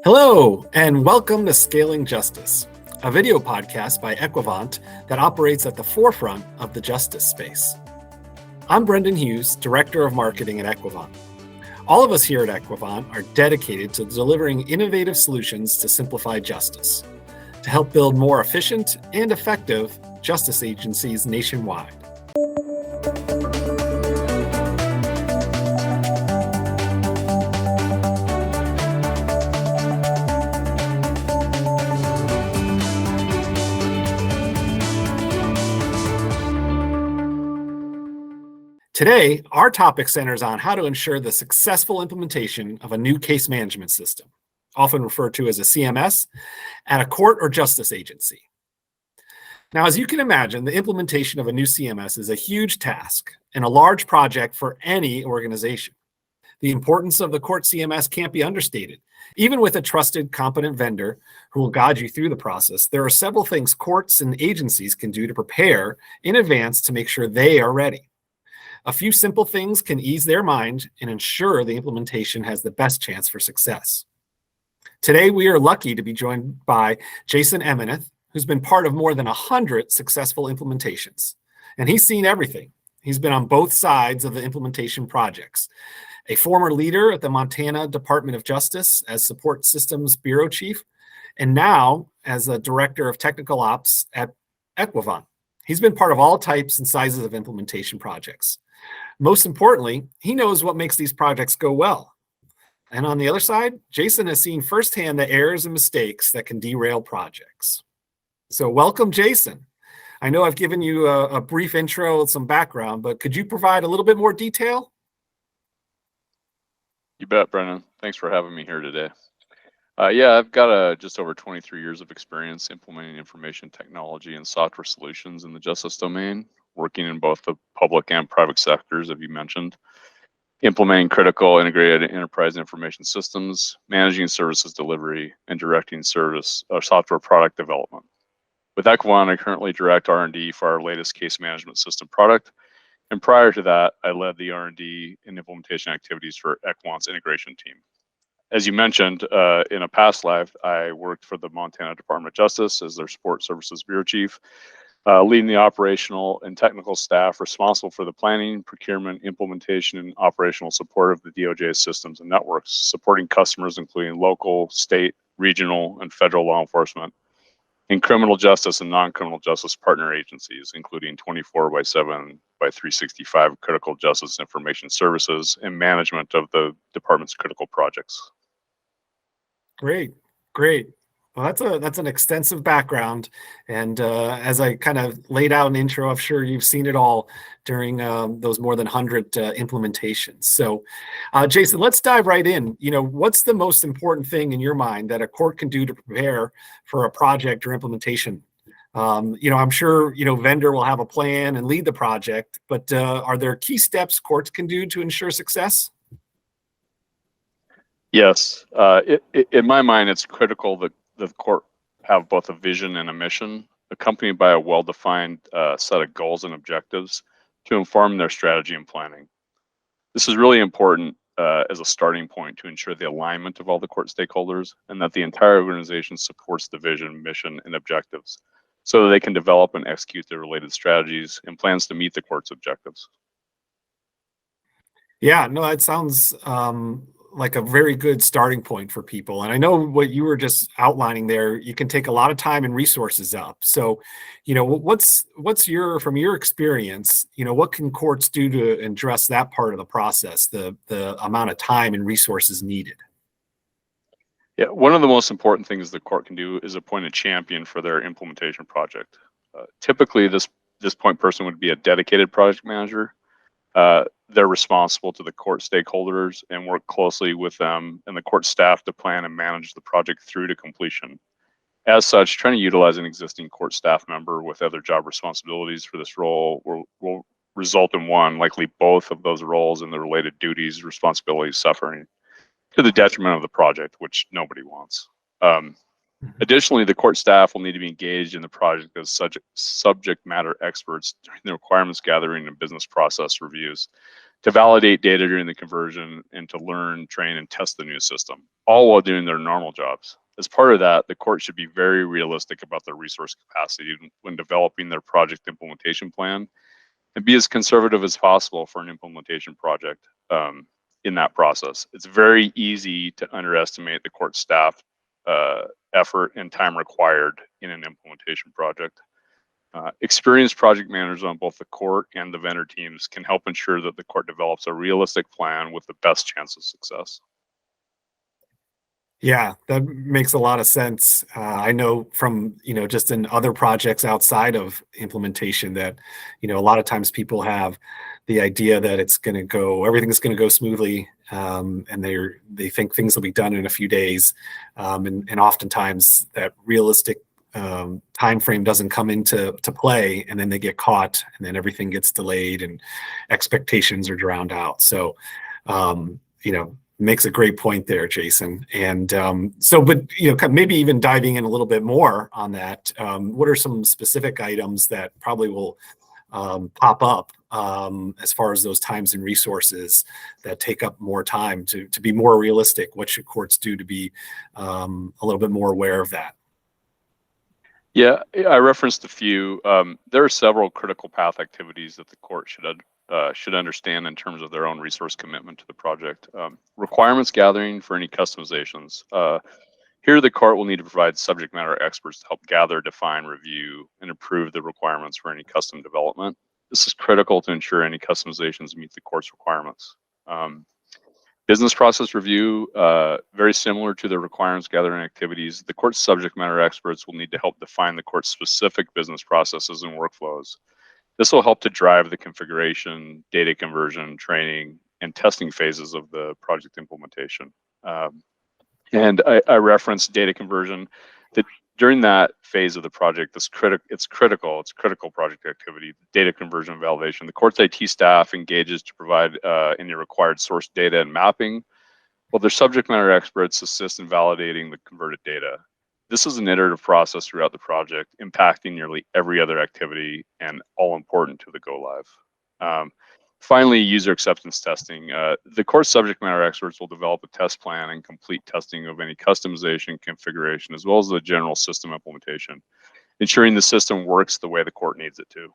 Hello, and welcome to Scaling Justice, a video podcast by Equivant that operates at the forefront of the justice space. I'm Brendan Hughes, Director of Marketing at Equivant. All of us here at Equivant are dedicated to delivering innovative solutions to simplify justice, to help build more efficient and effective justice agencies nationwide. Today, our topic centers on how to ensure the successful implementation of a new case management system, often referred to as a CMS, at a court or justice agency. Now, as you can imagine, the implementation of a new CMS is a huge task and a large project for any organization. The importance of the court CMS can't be understated. Even with a trusted, competent vendor who will guide you through the process, there are several things courts and agencies can do to prepare in advance to make sure they are ready. A few simple things can ease their mind and ensure the implementation has the best chance for success. Today, we are lucky to be joined by Jason Emineth, who's been part of more than 100 successful implementations. And he's seen everything. He's been on both sides of the implementation projects. A former leader at the Montana Department of Justice as Support Systems Bureau Chief, and now as a Director of Technical Ops at Equivant. He's been part of all types and sizes of implementation projects. Most importantly, he knows what makes these projects go well. And on the other side, Jason has seen firsthand the errors and mistakes that can derail projects. So welcome, Jason. I know I've given you a brief intro and some background, but could you provide a little bit more detail? You bet, Brendan. Thanks for having me here today. Yeah, I've got just over 23 years of experience implementing information technology and software solutions in the justice domain, working in both the public and private sectors, as you mentioned, implementing critical integrated enterprise information systems, managing services delivery, and directing service or software product development. With Equivant, I currently direct R&D for our latest case management system product. And prior to that, I led the R&D and implementation activities for Equivant's integration team. As you mentioned, in a past life, I worked for the Montana Department of Justice as their Support Services Bureau Chief, leading the operational and technical staff responsible for the planning, procurement, implementation, and operational support of the DOJ systems and networks, supporting customers including local, state, regional, and federal law enforcement, and criminal justice and non-criminal justice partner agencies, including 24/7 by 365 critical justice information services and management of the department's critical projects. Great. Well, that's an extensive background, and as I kind of laid out an intro, I'm sure you've seen it all during those more than 100 implementations. So, Jason, let's dive right in. What's the most important thing in your mind that a court can do to prepare for a project or implementation? I'm sure vendor will have a plan and lead the project, but are there key steps courts can do to ensure success? Yes, in my mind, it's critical that the court have both a vision and a mission, accompanied by a well-defined set of goals and objectives to inform their strategy and planning. This is really important as a starting point to ensure the alignment of all the court stakeholders and that the entire organization supports the vision, mission, and objectives so that they can develop and execute the related strategies and plans to meet the court's objectives. Yeah, no, that sounds like a very good starting point for people. And I know what you were just outlining there, you can take a lot of time and resources up. So, what's from your experience, what can courts do to address that part of the process, the amount of time and resources needed? Yeah, one of the most important things the court can do is appoint a champion for their implementation project. Typically, this point person would be a dedicated project manager. They're responsible to the court stakeholders and work closely with them and the court staff to plan and manage the project through to completion. As such, trying to utilize an existing court staff member with other job responsibilities for this role will result in one, likely both of those roles and the related duties, responsibilities suffering to the detriment of the project, which nobody wants. Additionally, the court staff will need to be engaged in the project as subject matter experts during the requirements gathering and business process reviews to validate data during the conversion, and to learn, train, and test the new system, all while doing their normal jobs. As part of that, the court should be very realistic about their resource capacity when developing their project implementation plan, and be as conservative as possible for an implementation project in that process. It's very easy to underestimate the court staff effort and time required in an implementation project. Experienced project managers on both the court and the vendor teams can help ensure that the court develops a realistic plan with the best chance of success. Yeah, that makes a lot of sense. I know from, just in other projects outside of implementation that, a lot of times people have the idea that everything's going to go smoothly, and they think things will be done in a few days. And oftentimes that realistic time frame doesn't come into play, and then they get caught, and then everything gets delayed and expectations are drowned out. So, makes a great point there, Jason. And but maybe even diving in a little bit more on that, what are some specific items that probably will pop up as far as those times and resources that take up more time to be more realistic? What should courts do to be a little bit more aware of that? Yeah, I referenced a few. There are several critical path activities that the court should understand in terms of their own resource commitment to the project. Requirements gathering for any customizations. Here, the court will need to provide subject matter experts to help gather, define, review, and approve the requirements for any custom development. This is critical to ensure any customizations meet the court's requirements. Business process review, very similar to the requirements gathering activities. The court's subject matter experts will need to help define the court's specific business processes and workflows. This will help to drive the configuration, data conversion, training, and testing phases of the project implementation. And I referenced data conversion. That during that phase of the project, it's critical project activity, data conversion and validation. The court's IT staff engages to provide any required source data and mapping, while their subject matter experts assist in validating the converted data. This is an iterative process throughout the project, impacting nearly every other activity and all important to the go live. Finally, user acceptance testing. The course subject matter experts will develop a test plan and complete testing of any customization, configuration, as well as the general system implementation, ensuring the system works the way the court needs it to.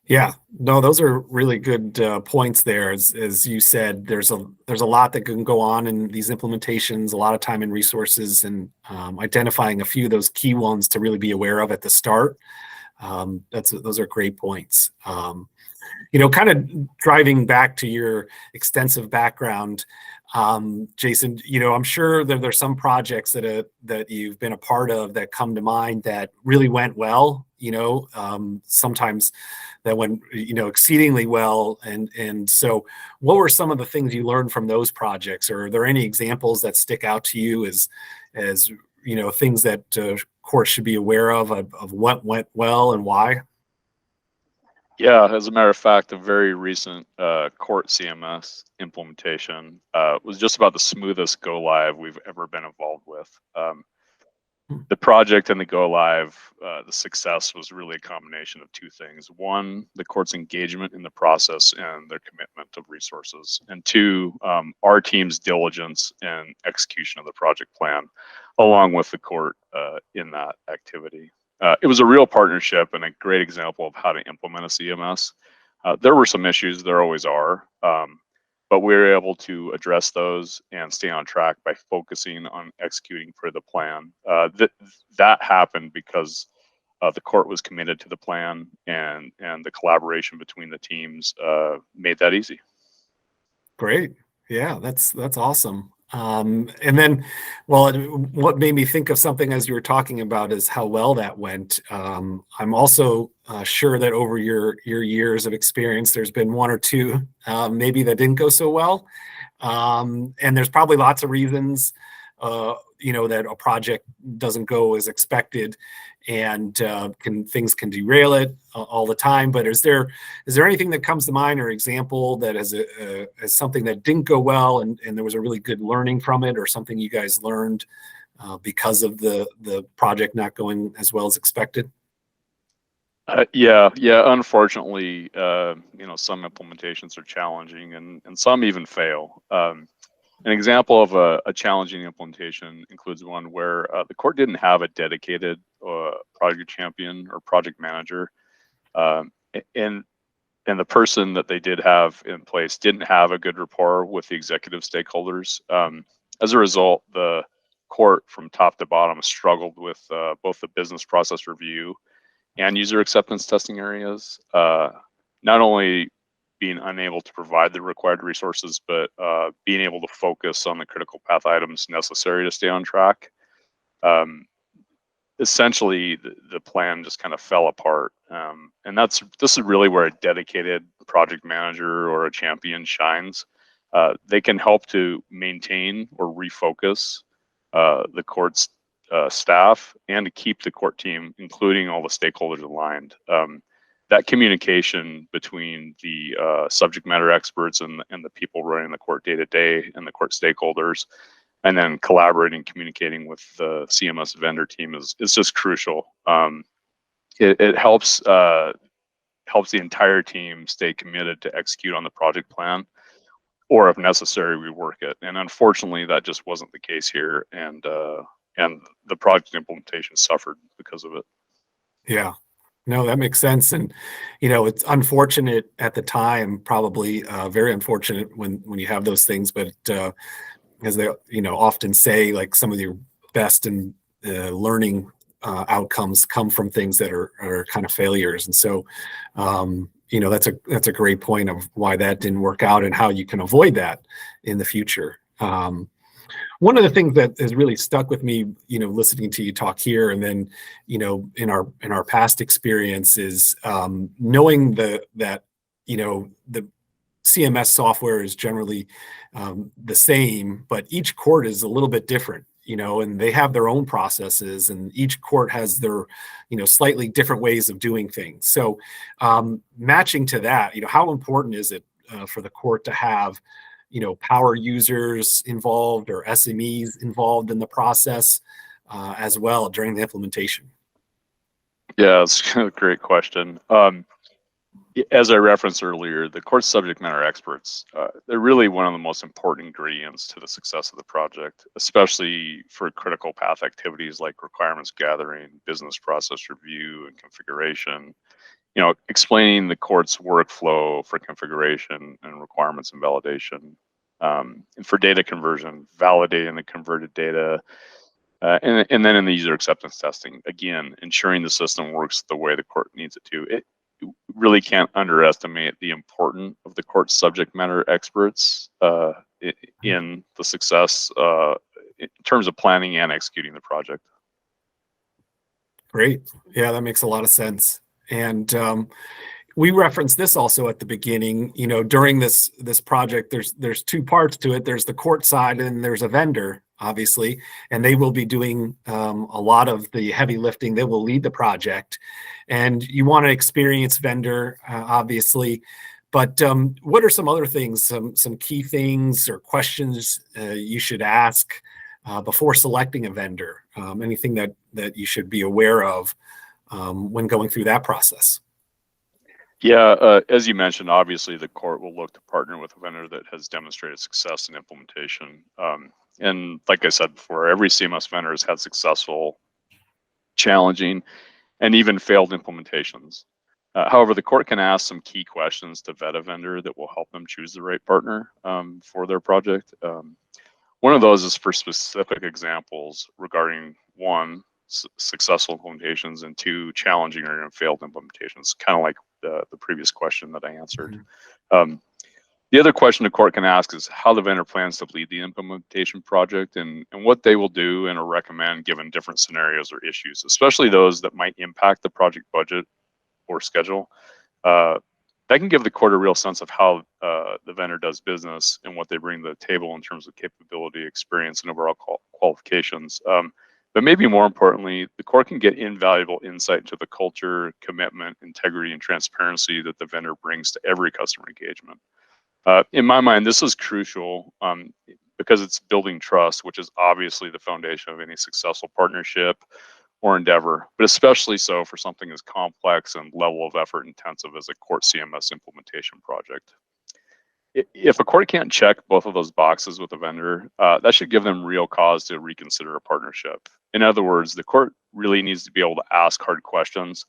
Yeah, no, those are really good points there. As you said, there's a lot that can go on in these implementations, a lot of time and resources, and identifying a few of those key ones to really be aware of at the start. Those are great points. Kind of driving back to your extensive background, Jason, I'm sure that there's some projects that you've been a part of that come to mind that really went well. Sometimes that went exceedingly well, and so what were some of the things you learned from those projects, or are there any examples that stick out to you as things that courts should be aware of what went well and why? Yeah, as a matter of fact, a very recent court CMS implementation was just about the smoothest go live we've ever been involved with. The project and the go live, the success was really a combination of two things. One, the court's engagement in the process and their commitment of resources. And two, our team's diligence and execution of the project plan, along with the court in that activity. It was a real partnership and a great example of how to implement a CMS. There were some issues, there always are, but we were able to address those and stay on track by focusing on executing for the plan. That happened because the court was committed to the plan, and the collaboration between the teams made that easy. Great. Yeah, that's awesome. And then, well, what made me think of something as you were talking about is how well that went. I'm also sure that over your years of experience, there's been one or two maybe that didn't go so well. And there's probably lots of reasons, that a project doesn't go as expected, and things can derail it all the time. But is there anything that comes to mind, or example that as something that didn't go well and there was a really good learning from it, or something you guys learned because of the project not going as well as expected? Yeah. Unfortunately, some implementations are challenging, and some even fail. An example of a challenging implementation includes one where the court didn't have a dedicated project champion or project manager, um, and and the person that they did have in place didn't have a good rapport with the executive stakeholders. As a result, the court from top to bottom struggled with both the business process review and user acceptance testing areas, not only being unable to provide the required resources, but being able to focus on the critical path items necessary to stay on track. Um, Essentially, the plan just kind of fell apart. And this is really where a dedicated project manager or a champion shines. They can help to maintain or refocus the court's staff and to keep the court team, including all the stakeholders, aligned. That communication between the subject matter experts and the people running the court day to day and the court stakeholders, and then collaborating, communicating with the CMS vendor team is just crucial. It helps the entire team stay committed to execute on the project plan, or if necessary, rework it. And unfortunately, that just wasn't the case here, and the project implementation suffered because of it. Yeah. No, that makes sense. And, it's unfortunate at the time, probably very unfortunate when you have those things, but as they, often say, like some of your best and learning outcomes come from things that are kind of failures. And so, that's a great point of why that didn't work out and how you can avoid that in the future. One of the things that has really stuck with me, listening to you talk here, and then, in our past experience, is knowing that the CMS software is generally the same, but each court is a little bit different, and they have their own processes, and each court has their, slightly different ways of doing things. So matching to that, how important is it for the court to have power users involved or SMEs involved in the process as well during the implementation? Yeah, that's a great question. As I referenced earlier, the course subject matter experts, they're really one of the most important ingredients to the success of the project, especially for critical path activities like requirements gathering, business process review, and configuration. Explaining the court's workflow for configuration and requirements and validation. And for data conversion, validating the converted data, and then in the user acceptance testing, again, ensuring the system works the way the court needs it to. You really can't underestimate the importance of the court's subject matter experts in the success in terms of planning and executing the project. Great. Yeah, that makes a lot of sense. And we referenced this also at the beginning. During this project, there's two parts to it. There's the court side, and there's a vendor, obviously, and they will be doing a lot of the heavy lifting. They will lead the project, and you want an experienced vendor, obviously. But what are some other things, some key things or questions you should ask before selecting a vendor? Anything that you should be aware of when going through that process? Yeah, as you mentioned, obviously the court will look to partner with a vendor that has demonstrated success in implementation. And like I said before, every CMS vendor has had successful, challenging, and even failed implementations. However, the court can ask some key questions to vet a vendor that will help them choose the right partner for their project. One of those is for specific examples regarding one, successful implementations, and two, challenging or failed implementations, kind of like the previous question that I answered. Mm-hmm. The other question the court can ask is how the vendor plans to lead the implementation project and what they will do and or recommend given different scenarios or issues, especially those that might impact the project budget or schedule. That can give the court a real sense of how the vendor does business and what they bring to the table in terms of capability, experience, and overall qualifications. But maybe more importantly, the court can get invaluable insight into the culture, commitment, integrity, and transparency that the vendor brings to every customer engagement. In my mind, this is crucial because it's building trust, which is obviously the foundation of any successful partnership or endeavor, but especially so for something as complex and level of effort intensive as a court CMS implementation project. If a court can't check both of those boxes with a vendor, that should give them real cause to reconsider a partnership. In other words, the court really needs to be able to ask hard questions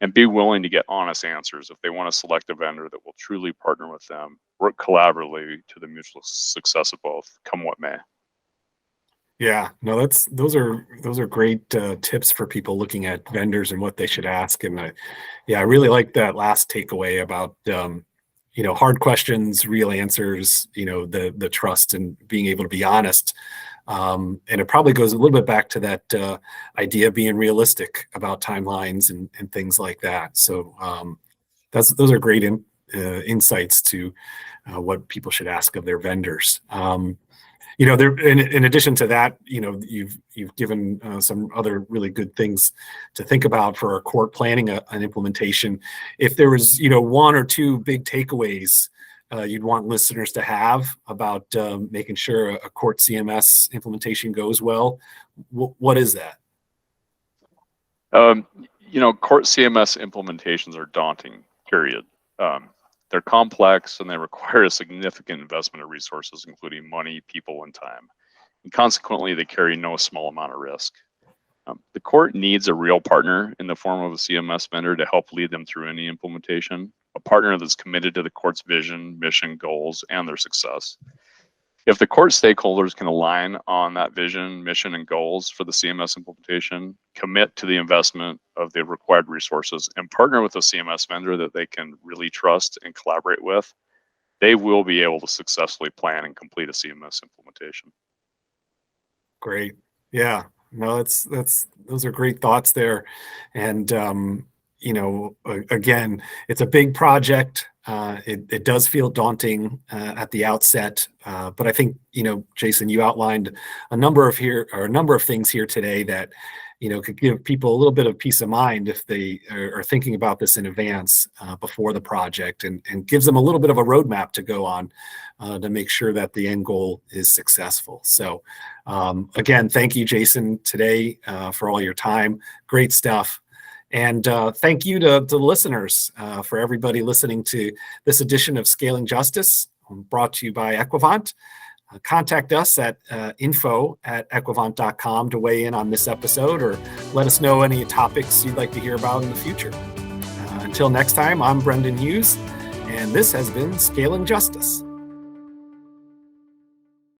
and be willing to get honest answers if they want to select a vendor that will truly partner with them, work collaboratively to the mutual success of both, come what may. Yeah, no, those are great tips for people looking at vendors and what they should ask. And I really like that last takeaway about hard questions, real answers. The trust and being able to be honest. And it probably goes a little bit back to that idea of being realistic about timelines and things like that. So those are great insights to what people should ask of their vendors. There, in addition to that, you've given some other really good things to think about for a court planning an implementation. If there was, one or two big takeaways you'd want listeners to have about making sure a court CMS implementation goes well, what is that? Court CMS implementations are daunting, period. They're complex and they require a significant investment of resources, including money, people, and time. And consequently, they carry no small amount of risk. The court needs a real partner in the form of a CMS vendor to help lead them through any implementation, a partner that's committed to the court's vision, mission, goals, and their success. If the court stakeholders can align on that vision, mission, and goals for the CMS implementation, commit to the investment of the required resources, and partner with a CMS vendor that they can really trust and collaborate with, they will be able to successfully plan and complete a CMS implementation. Great. Yeah. No, those are great thoughts there. And again, it's a big project. It does feel daunting at the outset, but I think Jason, you outlined a number of things here today that could give people a little bit of peace of mind if they are thinking about this in advance before the project, and gives them a little bit of a roadmap to go on to make sure that the end goal is successful. So again, thank you, Jason, today for all your time. Great stuff. And thank you to the listeners for everybody listening to this edition of Scaling Justice, brought to you by Equivant. Contact us at info@equivant.com to weigh in on this episode, or let us know any topics you'd like to hear about in the future. Until next time, I'm Brendan Hughes, and this has been Scaling Justice.